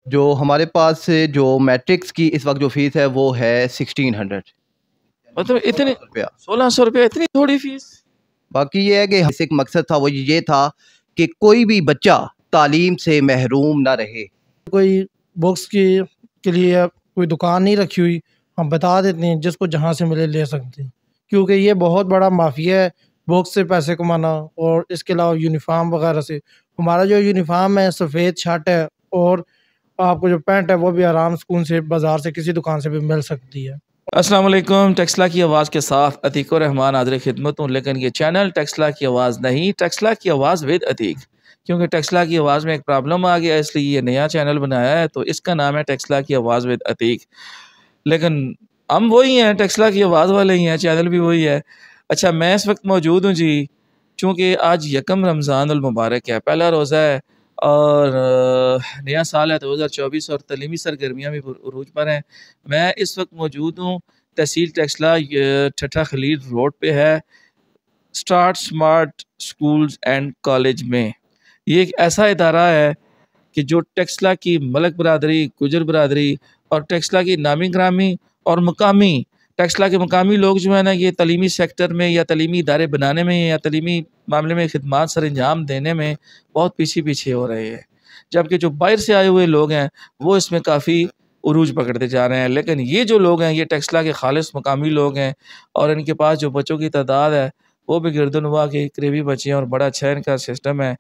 جو ہمارے پاس جو میٹرکس کی اس وقت جو فیس ہے وہ ہے 1600 مطلب اتنے روپیہ۔ 1600 روپے اتنی تھوڑی فیس؟ باقی یہ ہے کہ ایک مقصد تھا، وہ یہ تھا کہ کوئی بھی بچہ تعلیم سے محروم نہ رہے۔ کوئی بکس کے لیے کوئی دکان نہیں رکھی ہوئی، ہم بتا دیتے ہیں جس کو جہاں سے ملے لے سکتے ہیں، کیونکہ یہ بہت بڑا مافیا ہے بکس سے پیسے کمانا، اور اس کے علاوہ یونیفارم وغیرہ سے۔ ہمارا جو یونیفارم ہے سفید شرٹ ہے، اور آپ کو جو پینٹ ہے وہ بھی آرام سکون سے بازار سے کسی دکان سے بھی مل سکتی ہے۔ السلام علیکم، ٹیکسلا کی آواز کے ساتھ عتیق الرحمان حاضر خدمت ہوں، لیکن یہ چینل ٹیکسلا کی آواز نہیں، ٹیکسلا کی آواز ود عتیق، کیونکہ ٹیکسلا کی آواز میں ایک پرابلم آ گیا، اس لیے یہ نیا چینل بنایا ہے، تو اس کا نام ہے ٹیکسلا کی آواز ود عتیق۔ لیکن ہم وہی ہیں، ٹیکسلا کی آواز والے ہی ہیں، چینل بھی وہی ہے۔ اچھا، میں اس وقت موجود ہوں جی، چونکہ آج یکم رمضان المبارک ہے، پہلا روزہ ہے، اور نیا سال ہے 2024، اور تعلیمی سرگرمیاں بھی عروج پر ہیں۔ میں اس وقت موجود ہوں تحصیل ٹیکسلا، ٹھٹھا خلیل روڈ پہ ہے، start smart schools and college میں۔ یہ ایک ایسا ادارہ ہے کہ جو ٹیکسلا کی ملک برادری، گجر برادری اور ٹیکسلا کی نامی گرامی اور مقامی ٹیکسلا کے مقامی لوگ جو ہیں نا، یہ تعلیمی سیکٹر میں یا تعلیمی ادارے بنانے میں یا تعلیمی معاملے میں خدمات سر انجام دینے میں بہت پیچھے ہو رہے ہیں، جبکہ جو باہر سے آئے ہوئے لوگ ہیں وہ اس میں کافی عروج پکڑتے جا رہے ہیں۔ لیکن یہ جو لوگ ہیں یہ ٹیکسلا کے خالص مقامی لوگ ہیں، اور ان کے پاس جو بچوں کی تعداد ہے وہ بھی گردنوا کے قریبی بچے ہیں، اور بڑا اچھا ان کا سسٹم ہے۔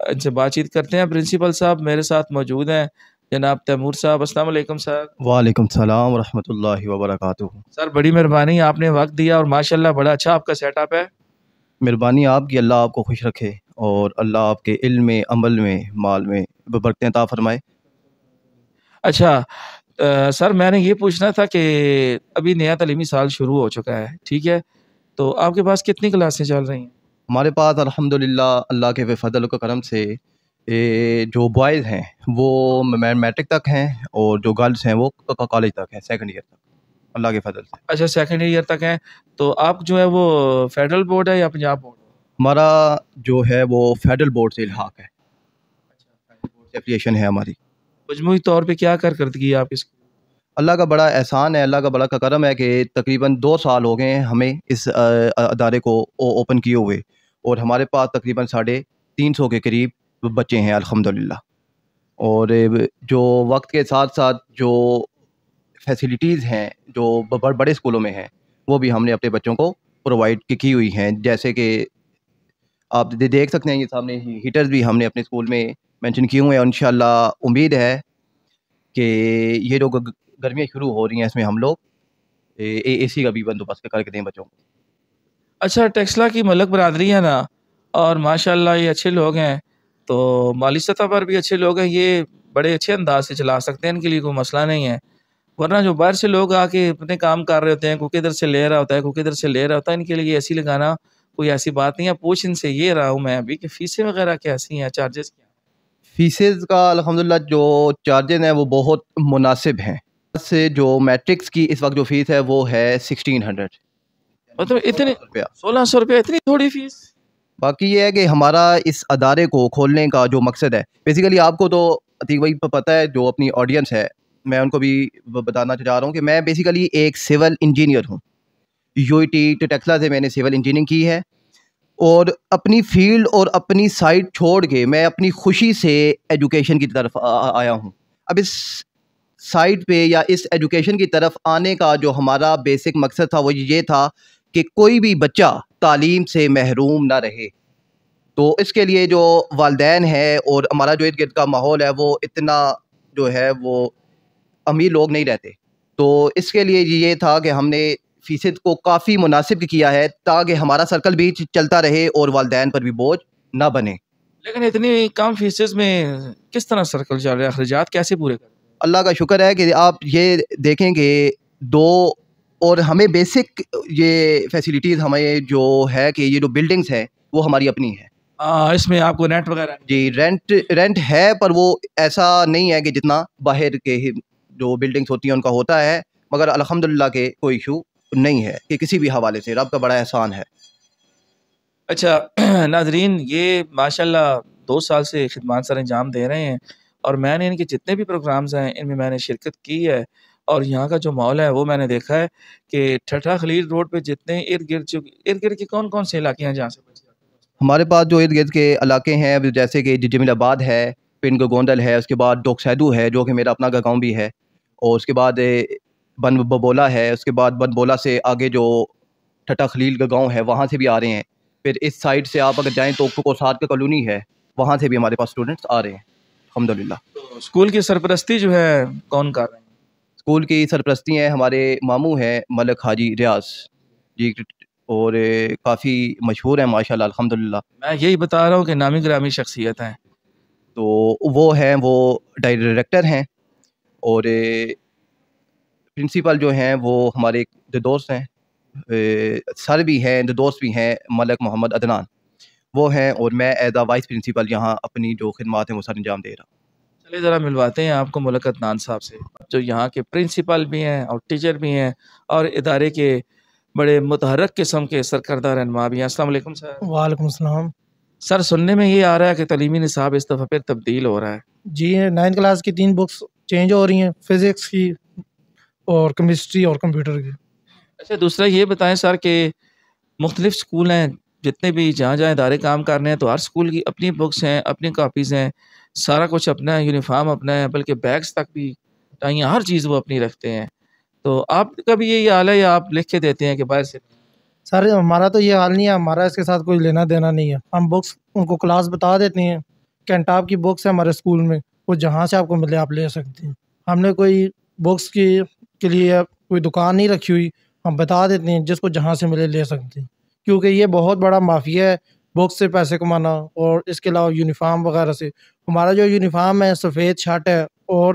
ان سے بات چیت کرتے ہیں۔ پرنسپل صاحب میرے ساتھ موجود ہیں، جناب تیمور صاحب۔ السلام علیکم سر۔ وعلیکم السلام ورحمۃ اللہ وبرکاتہ۔ سر بڑی مہربانی، آپ نے وقت دیا، اور ماشاءاللہ بڑا اچھا آپ کا سیٹ اپ ہے۔ مہربانی آپ کی، اللہ آپ کو خوش رکھے اور اللہ آپ کے علم میں، عمل میں، مال میں برکتیں عطا فرمائے۔ اچھا سر، میں نے یہ پوچھنا تھا کہ ابھی نیا تعلیمی سال شروع ہو چکا ہے، ٹھیک ہے، تو آپ کے پاس کتنی کلاسیں چل رہی ہیں؟ ہمارے پاس الحمدللہ اللہ کے فضل و کرم سے جو بوائز ہیں وہ میٹرک تک ہیں، اور جو گرلس ہیں وہ کالج تک ہیں، سیکنڈ ایئر تک، اللہ کے فضل سے۔ اچھا، سیکنڈ ایئر تک ہیں، تو آپ جو ہے وہ فیڈرل بورڈ ہے یا پنجاب بورڈ؟ ہمارا جو ہے وہ فیڈرل بورڈ سے الحاق ہے، ایفیلیشن ہے ہماری۔ مجموعی طور پہ کیا کارکردگی ہے آپ اس کی؟ اللہ کا بڑا احسان ہے، اللہ کا بڑا کرم ہے کہ تقریباً 2 سال ہو گئے ہیں ہمیں اس ادارے کو اوپن کیے ہوئے، اور ہمارے پاس تقریباً 350 کے قریب بچے ہیں الحمدللہ۔ اور جو وقت کے ساتھ ساتھ جو فیسلٹیز ہیں جو بڑے اسکولوں میں ہیں وہ بھی ہم نے اپنے بچوں کو پرووائڈ کی ہوئی ہیں، جیسے کہ آپ دیکھ سکتے ہیں یہ سامنے ہیٹرز بھی ہم نے اپنے اسکول میں مینشن کیے ہوئے ہیں، اور انشاءاللہ امید ہے کہ یہ جو گرمیاں شروع ہو رہی ہیں اس میں ہم لوگ اے سی کا بھی بندوبست کر کے دیں بچوں کو۔ اچھا، ٹیکسلا کی ملک برادری ہے نا، اور ماشاءاللہ یہ اچھے لوگ ہیں، تو مالی سطح پر بھی اچھے لوگ ہیں، یہ بڑے اچھے انداز سے چلا سکتے ہیں، ان کے لیے کوئی مسئلہ نہیں ہے۔ ورنہ جو باہر سے لوگ آ کے اپنے کام کر رہے ہوتے ہیں، کوئی کدھر سے لے رہا ہوتا ہے، کوئی کدھر سے لے رہا ہوتا ہے، ان کے لیے اے سی لگانا کوئی ایسی بات نہیں ہے۔ پوچھ ان سے یہ رہا ہوں میں ابھی کہ فیسیں وغیرہ کیسی ہیں، چارجز کیا ہیں؟ فیسز کا الحمدللہ جو چارجز ہیں وہ بہت مناسب ہیں۔ سے جو میٹرکس کی اس وقت جو فیس ہے وہ ہے 1600 مطلب اتنے روپیہ۔ 1600 روپے اتنی تھوڑی فیس؟ باقی یہ ہے کہ ہمارا اس ادارے کو کھولنے کا جو مقصد ہے، بیسیکلی آپ کو تو عتیق بھائی پتہ ہے، جو اپنی آڈینس ہے میں ان کو بھی بتانا چاہ رہا ہوں کہ میں بیسیکلی ایک سول انجینئر ہوں، یو ای ٹی ٹیکسلا سے میں نے سول انجینئرنگ کی ہے، اور اپنی فیلڈ اور اپنی سائٹ چھوڑ کے میں اپنی خوشی سے ایجوکیشن کی طرف آیا ہوں۔ اب اس سائٹ پہ یا اس ایجوکیشن کی طرف آنے کا جو ہمارا بیسک مقصد تھا وہ یہ تھا کہ کوئی بھی بچہ تعلیم سے محروم نہ رہے۔ تو اس کے لیے جو والدین ہیں اور ہمارا جو ارد گرد کا ماحول ہے وہ اتنا جو ہے وہ امیر لوگ نہیں رہتے، تو اس کے لیے یہ تھا کہ ہم نے فیصد کو کافی مناسب کیا ہے تاکہ ہمارا سرکل بھی چلتا رہے اور والدین پر بھی بوجھ نہ بنے۔ لیکن اتنی کم فیسز میں کس طرح سرکل چل رہا ہے، اخراجات کیسے پورے کریں؟ اللہ کا شکر ہے کہ آپ یہ دیکھیں کہ اور ہمیں بیسک یہ فیسلٹیز ہمیں جو ہے کہ یہ جو بلڈنگز ہیں وہ ہماری اپنی ہے۔ اس میں آپ کو رینٹ وغیرہ؟ جی، رینٹ ہے، پر وہ ایسا نہیں ہے کہ جتنا باہر کے جو بلڈنگز ہوتی ہیں ان کا ہوتا ہے، مگر الحمدللہ کہ کوئی ایشو نہیں ہے کہ کسی بھی حوالے سے، رب کا بڑا احسان ہے۔ اچھا ناظرین، یہ ماشاءاللہ 2 سال سے خدمات سر انجام دے رہے ہیں، اور میں نے ان کے جتنے بھی پروگرامز ہیں ان میں نے شرکت کی ہے، اور یہاں کا جو ماحول ہے وہ میں نے دیکھا ہے کہ ٹھٹھا خلیل روڈ پہ جتنے ارد گرد کے کون کون سے علاقے ہیں جہاں سے بچے آتے ہیں؟ ہمارے پاس جو ارد گرد کے علاقے ہیں جیسے کہ جمیل آباد ہے، پنڈ گوندل ہے، اس کے بعد ڈوک سیدو ہے جو کہ میرا اپنا گاؤں بھی ہے، اور اس کے بعد بن ببولا ہے، اس کے بعد بن بولا سے آگے جو ٹھٹا خلیل کا گاؤں ہے وہاں سے بھی آ رہے ہیں. پھر اس سائڈ سے آپ اگر جائیں تو کوسات کا کالونی ہے، وہاں سے بھی ہمارے پاس اسٹوڈنٹس آ رہے ہیں الحمدللہ. تو اسکول کی سرپرستی جو ہے کون کر رہے ہیں؟ اسکول کی سرپرستی ہیں ہمارے ماموں ہیں ملک حاجی ریاض جی، اور کافی مشہور ہیں ماشاءاللہ الحمدللہ. میں یہی بتا رہا ہوں کہ نامی گرامی شخصیت ہیں. تو وہ ڈائریکٹر ہیں، اور پرنسپل جو ہیں وہ ہمارے ایک دوست ہیں، سر بھی ہیں دوست بھی ہیں، ملک محمد عدنان وہ ہیں، اور میں ایز اے وائس پرنسپل یہاں اپنی جو خدمات ہیں وہ سر انجام دے رہا ہوں. چلیے ذرا ملواتے ہیں آپ کو ملک عدنان صاحب سے، جو یہاں کے پرنسپل بھی ہیں اور ٹیچر بھی ہیں اور ادارے کے بڑے متحرک قسم کے سرکردہ رہنما بھی ہیں. السلام علیکم سر. وعلیکم السلام. سر سننے میں یہ آ رہا ہے کہ تعلیمی نصاب اس دفعہ پھر تبدیل ہو رہا ہے. جی 9 کلاس کی 3 بکس چینج ہو رہی ہیں، فزکس کی اور کیمسٹری اور کمپیوٹر کی. اچھا دوسرا یہ بتائیں سر کہ مختلف سکول ہیں جتنے بھی جہاں جہاں ادارے کام کر رہے ہیں، تو ہر سکول کی اپنی بکس ہیں، اپنی کاپیز ہیں، سارا کچھ اپنا ہے، یونیفارم اپنا ہے، بلکہ بیگس تک بھی ٹائیاں ہر چیز وہ اپنی رکھتے ہیں. تو آپ کا بھی یہی حال ہے یا آپ لکھ کے دیتے ہیں کہ باہر سے؟ سر ہمارا تو یہ حال نہیں ہے، ہمارا اس کے ساتھ کوئی لینا دینا نہیں ہے. ہم بکس ان کو کلاس بتا دیتے ہیں کہ انٹاپ کی بکس ہے ہمارے اسکول میں، وہ جہاں سے آپ کو ملے آپ لے سکتے ہیں. ہم نے کوئی بکس کے لیے کوئی دکان نہیں رکھی ہوئی، ہم بتا دیتے ہیں جس کو جہاں سے ملے لے سکتے ہیں. کیونکہ یہ بہت بڑا مافیا ہے بکس سے پیسے کمانا، اور اس کے علاوہ یونیفارم وغیرہ سے. ہمارا جو یونیفارم ہے سفید شرٹ ہے، اور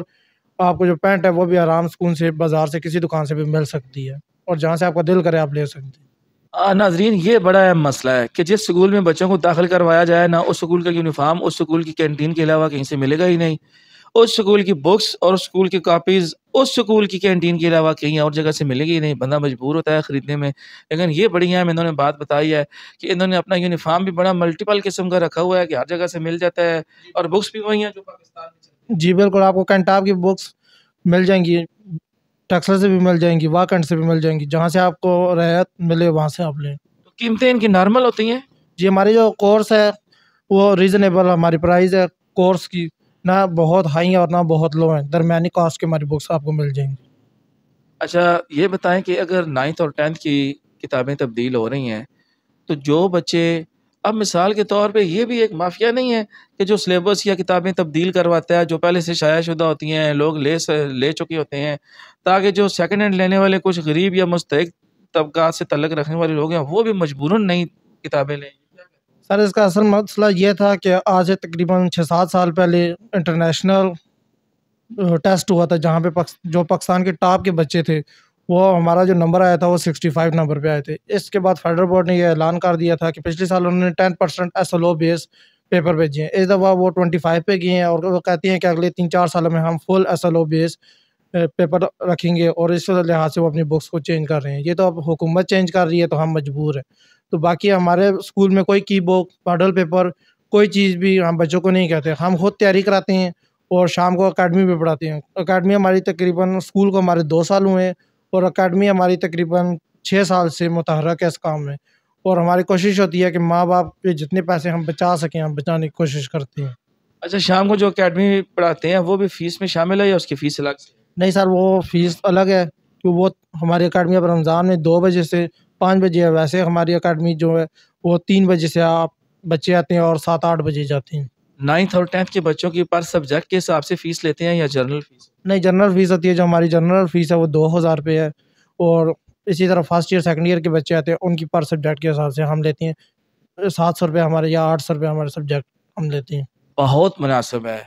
آپ کو جو پینٹ ہے وہ بھی آرام سکون سے بازار سے کسی دکان سے بھی مل سکتی ہے، اور جہاں سے آپ کا دل کرے آپ لے سکتے ہیں. ناظرین یہ بڑا اہم مسئلہ ہے کہ جس سکول میں بچوں کو داخل کروایا جائے نہ اس سکول کا یونیفارم اس سکول کی کینٹین کے علاوہ کہیں سے ملے گا ہی نہیں، اس سکول کی بکس اور سکول کی کاپیز اس سکول کی کینٹین کے علاوہ کہیں اور جگہ سے ملے گی ہی نہیں، بندہ مجبور ہوتا ہے خریدنے میں. لیکن یہ بڑی اہم انہوں نے بات بتائی ہے کہ انہوں نے اپنا یونیفارم بھی بڑا ملٹیپل قسم کا رکھا ہوا ہے کہ ہر جگہ سے مل جاتا ہے، اور بکس بھی وہی ہیں جو پاکستان میں چلتی ہیں. جی بالکل، آپ کو کینٹاپ کی بکس مل جائیں گی، ٹیکسل سے بھی مل جائیں گی، واکنڈ سے بھی مل جائیں گی، جہاں سے آپ کو رعایت ملے وہاں سے آپ لیں. تو قیمتیں ان کی نارمل ہوتی ہیں؟ جی ہماری جو کورس ہے وہ ریزنیبل ہماری پرائز ہے کورس کی، نہ بہت ہائی ہیں اور نہ بہت لو ہیں، درمیانی کاسٹ کی ہماری بکس آپ کو مل جائیں گی. اچھا یہ بتائیں کہ اگر 9th اور 10th کی کتابیں تبدیل ہو رہی ہیں تو جو بچے، اب مثال کے طور پہ یہ بھی ایک مافیا نہیں ہے کہ جو سلیبس یا کتابیں تبدیل کرواتا ہے جو پہلے سے شائع شدہ ہوتی ہیں لوگ لے چکے ہوتے ہیں، تاکہ جو سیکنڈ ہینڈ لینے والے کچھ غریب یا مستحق طبقات سے تعلق رکھنے والے لوگ ہیں وہ بھی مجبوراً نئی کتابیں لیں. سر اس کا اصل مسئلہ یہ تھا کہ آج سے تقریباً 6-7 سال پہلے انٹرنیشنل ٹیسٹ ہوا تھا جہاں پہ جو پاکستان کے ٹاپ کے بچے تھے وہ ہمارا جو نمبر آیا تھا وہ 65 نمبر پہ آئے تھے. اس کے بعد فیڈرل بورڈ نے یہ اعلان کر دیا تھا کہ پچھلے سال انہوں نے 10% SLO بیس پیپر بھیجے ہیں، اس دفعہ وہ 25 پہ گئے ہیں، اور وہ کہتے ہیں کہ اگلے 3-4 سالوں میں ہم فل SLO بیس پیپر رکھیں گے، اور اس لحاظ سے وہ اپنی بکس کو چینج کر رہے ہیں. یہ تو اب حکومت چینج کر رہی ہے تو ہم مجبور ہیں. تو باقی ہمارے اسکول میں کوئی کی بک ماڈل پیپر کوئی چیز بھی ہم بچوں کو نہیں کہتے، ہم خود تیاری کراتے ہیں اور شام کو اکیڈمی بھی پڑھاتے ہیں. اکیڈمی ہماری تقریباً اسکول کو ہمارے 2 سال ہوئے ہیں، اور اکیڈمی ہماری تقریباً 6 سال سے متحرک ہے اس کام میں، اور ہماری کوشش ہوتی ہے کہ ماں باپ کے جتنے پیسے ہم بچا سکیں ہم بچانے کی کوشش کرتے ہیں. اچھا شام کو جو اکیڈمی پڑھاتے ہیں وہ بھی فیس میں شامل ہے یا اس کی فیس الگ سے؟ نہیں سر وہ فیس الگ ہے، کہ وہ ہماری اکیڈمی اب رمضان میں 2 بجے سے 5 بجے ہے. ویسے ہماری اکیڈمی جو ہے وہ 3 بجے سے آپ بچے آتے ہیں اور 7-8 بجے جاتے ہیں. 9th اور 10th کے بچوں کی پر سبجیکٹ کے حساب سے فیس لیتے ہیں یا جنرل فیس؟ نہیں جنرل فیس ہوتی ہے، جو ہماری جنرل فیس ہے وہ 2000 روپے ہے، اور اسی طرح فرسٹ ایئر سیکنڈ ایئر کے بچے آتے ہیں ان کی پر سبجیکٹ کے حساب سے ہم لیتے ہیں 700 روپے ہمارے، یا 800 روپے ہمارے سبجیکٹ ہم لیتے ہیں. بہت مناسب ہے.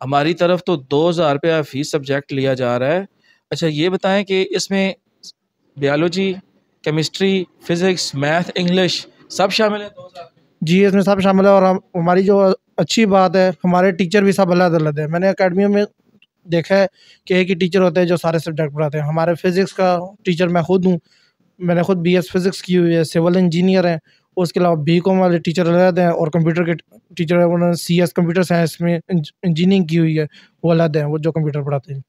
ہماری طرف تو 2000 روپیہ فیس سبجیکٹ لیا جا رہا ہے. اچھا یہ بتائیں کہ اس میں biology, chemistry, physics, math, English سب شامل ہے 2000؟ جی اس میں سب شامل ہے، اور ہماری جو اچھی بات ہے ہمارے ٹیچر بھی سب الگ الگ ہیں. میں نے اکیڈمیوں میں دیکھا ہے کہ ایک ہی ٹیچر ہوتے ہیں جو سارے سبجیکٹ پڑھاتے ہیں. ہمارے فزکس کا ٹیچر میں خود ہوں، میں نے خود BS فزکس کی ہوئی ہے، سول انجینئر ہیں، اس کے علاوہ بی کام والے ٹیچر الگ ہیں، اور کمپیوٹر کے ٹیچر ہیں انہوں نے سی ایس کمپیوٹر سائنس میں انجینئرنگ کی ہوئی ہے، وہ الگ ہیں، وہ جو کمپیوٹر پڑھاتے ہیں۔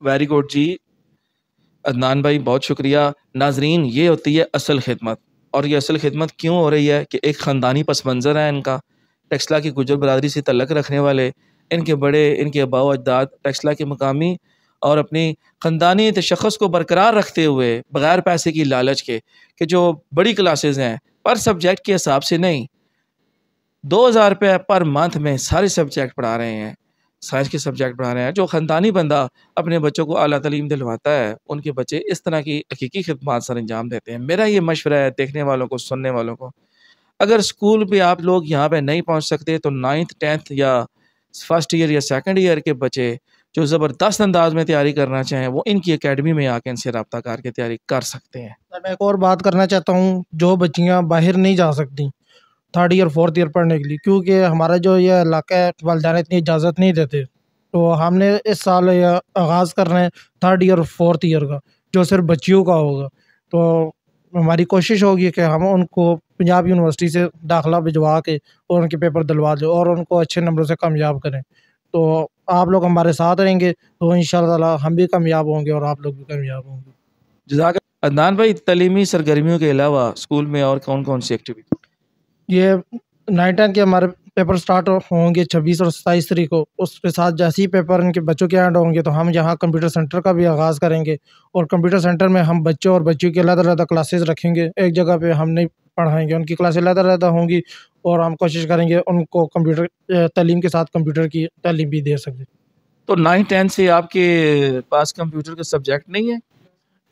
ویری گڈ جی عدنان بھائی، بہت شکریہ۔ ناظرین، یہ ہوتی ہے اصل خدمت، اور یہ اصل خدمت کیوں ہو رہی ہے کہ ایک خاندانی پس منظر ہے ان کا، ٹیکسلا کی گجر برادری سے تعلق رکھنے والے، ان کے بڑے، ان کے آباء و اجداد ٹیکسلا کے مقامی اور اپنی خاندانی تشخص کو برقرار رکھتے ہوئے بغیر پیسے کی لالچ کے کہ جو بڑی کلاسز ہیں پر سبجیکٹ کے حساب سے نہیں، 2000 روپے پر منتھ میں سارے سبجیکٹ پڑھا رہے ہیں، سائنس کے سبجیکٹ پڑھا رہے ہیں۔ جو خاندانی بندہ اپنے بچوں کو اعلیٰ تعلیم دلواتا ہے، ان کے بچے اس طرح کی حقیقی خدمات سر انجام دیتے ہیں۔ میرا یہ مشورہ ہے دیکھنے والوں کو، سننے والوں کو، اگر اسکول پہ آپ لوگ یہاں پہ نہیں پہنچ سکتے تو 9th 10th یا فرسٹ ایئر یا سیکنڈ ایئر کے بچے جو زبردست انداز میں تیاری کرنا چاہیں، وہ ان کی اکیڈمی میں آ کے ان سے رابطہ کر کے تیاری کر سکتے ہیں۔ میں ایک اور بات کرنا چاہتا ہوں، جو بچیاں باہر نہیں جا سکتی 3rd ایئر 4th ایئر پڑھنے کے لیے، کیونکہ ہمارا جو یہ علاقہ ہے والدین اتنی اجازت نہیں دیتے، تو ہم نے اس سال یہ آغاز کر رہے ہیں 3rd ایئر 4th ایئر کا، جو صرف بچیوں کا ہوگا۔ تو ہماری کوشش ہوگی کہ ہم ان کو پنجاب یونیورسٹی سے داخلہ بھجوا کے اور ان کے پیپر دلوا دیں اور ان کو اچھے نمبروں سے کامیاب کریں۔ تو آپ لوگ ہمارے ساتھ رہیں گے تو انشاءاللہ تعالی ہم بھی کامیاب ہوں گے اور آپ لوگ بھی کامیاب ہوں گے۔ جزاک عدنان بھائی، تعلیمی سرگرمیوں کے علاوہ اسکول میں اور کون کون سی ایکٹیویٹی؟ یہ 9 10 کے ہمارے پیپر سٹارٹ ہوں گے 26 اور 27 تاریخ کو، اس کے ساتھ جیسے ہی پیپر ان کے بچوں کے اینڈ ہوں گے تو ہم یہاں کمپیوٹر سینٹر کا بھی آغاز کریں گے، اور کمپیوٹر سینٹر میں ہم بچوں اور بچیوں کی علیحدہ علیحدہ کلاسز رکھیں گے، ایک جگہ پہ ہم نہیں پڑھائیں گے، ان کی کلاسیں علیحدہ علیحدہ ہوں گی، اور ہم کوشش کریں گے ان کو کمپیوٹر تعلیم کے ساتھ کمپیوٹر کی تعلیم بھی دے سکیں۔ تو 9 10 سے آپ کے پاس کمپیوٹر کا سبجیکٹ نہیں ہے؟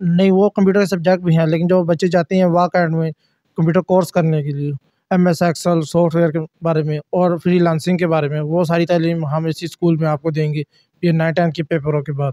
نہیں، وہ کمپیوٹر کے سبجیکٹ بھی ہیں، لیکن جو بچے جاتے ہیں واک اینڈ میں کمپیوٹر کورس کرنے کے لیے، M S Excel software کے بارے میں اور فری لانسنگ کے بارے میں، وہ ساری تعلیم ہم اسی اسکول میں آپ کو دیں گے یہ 9 10 کے پیپروں کے بعد۔